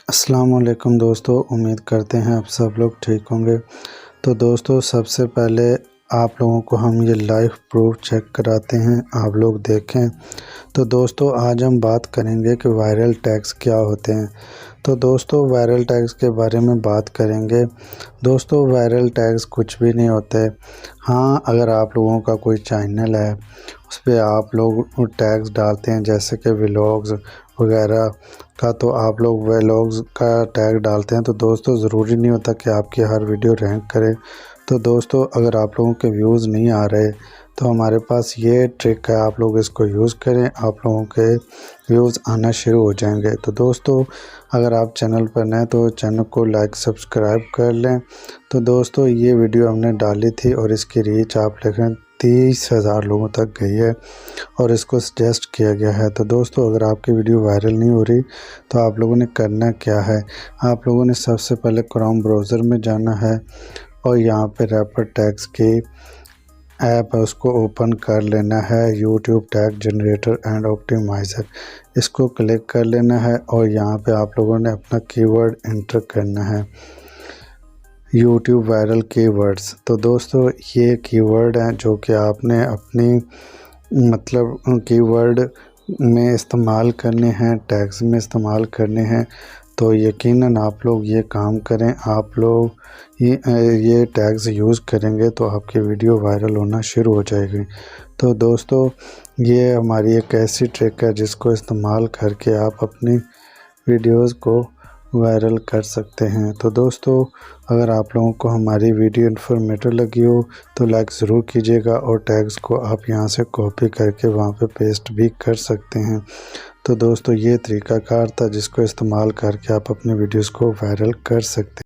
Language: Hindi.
अस्सलाम वालेकुम दोस्तों, उम्मीद करते हैं आप सब लोग ठीक होंगे। तो दोस्तों, सबसे पहले आप लोगों को हम ये लाइव प्रूफ चेक कराते हैं, आप लोग देखें। तो दोस्तों, आज हम बात करेंगे कि वायरल टैग्स क्या होते हैं। तो दोस्तों, वायरल टैग्स के बारे में बात करेंगे। दोस्तों, वायरल टैग्स कुछ भी नहीं होते। हाँ, अगर आप लोगों का कोई चैनल है, उस पर आप लोग टैग्स डालते हैं जैसे कि व्लॉग्स वगैरह का, तो आप लोग व्लॉग्स का टैग डालते हैं, तो दोस्तों ज़रूरी नहीं होता कि आपकी हर वीडियो रैंक करे। तो दोस्तों, अगर आप लोगों के व्यूज़ नहीं आ रहे तो हमारे पास ये ट्रिक है, आप लोग इसको यूज़ करें, आप लोगों के व्यूज़ आना शुरू हो जाएंगे। तो दोस्तों, अगर आप चैनल पर नए तो चैनल को लाइक सब्सक्राइब कर लें। तो दोस्तों, ये वीडियो हमने डाली थी और इसकी रीच आप देखें 30,000 लोगों तक गई है और इसको सजेस्ट किया गया है। तो दोस्तों, अगर आपकी वीडियो वायरल नहीं हो रही तो आप लोगों ने करना क्या है, आप लोगों ने सबसे पहले क्रोम ब्राउज़र में जाना है और यहाँ पे रैपर टैग्स की ऐप है उसको ओपन कर लेना है। YouTube tag generator and optimiser, इसको क्लिक कर लेना है और यहाँ पे आप लोगों ने अपना कीवर्ड एंटर करना है, यूट्यूब वायरल कीवर्ड्स। तो दोस्तों, ये कीवर्ड हैं जो कि आपने अपनी मतलब कीवर्ड में इस्तेमाल करने हैं, टैग्स में इस्तेमाल करने हैं। तो यकीनन आप लोग ये काम करें, आप लोग ये टैग्स यूज़ करेंगे तो आपकी वीडियो वायरल होना शुरू हो जाएगी। तो दोस्तों, ये हमारी एक ऐसी ट्रिक है जिसको इस्तेमाल करके आप अपनी वीडियोस को वायरल कर सकते हैं। तो दोस्तों, अगर आप लोगों को हमारी वीडियो इन्फॉर्मेटिव लगी हो तो लाइक ज़रूर कीजिएगा और टैग्स को आप यहां से कॉपी करके वहां पे पेस्ट भी कर सकते हैं। तो दोस्तों, ये तरीक़ाकार था जिसको इस्तेमाल करके आप अपनी वीडियोस को वायरल कर सकते हैं।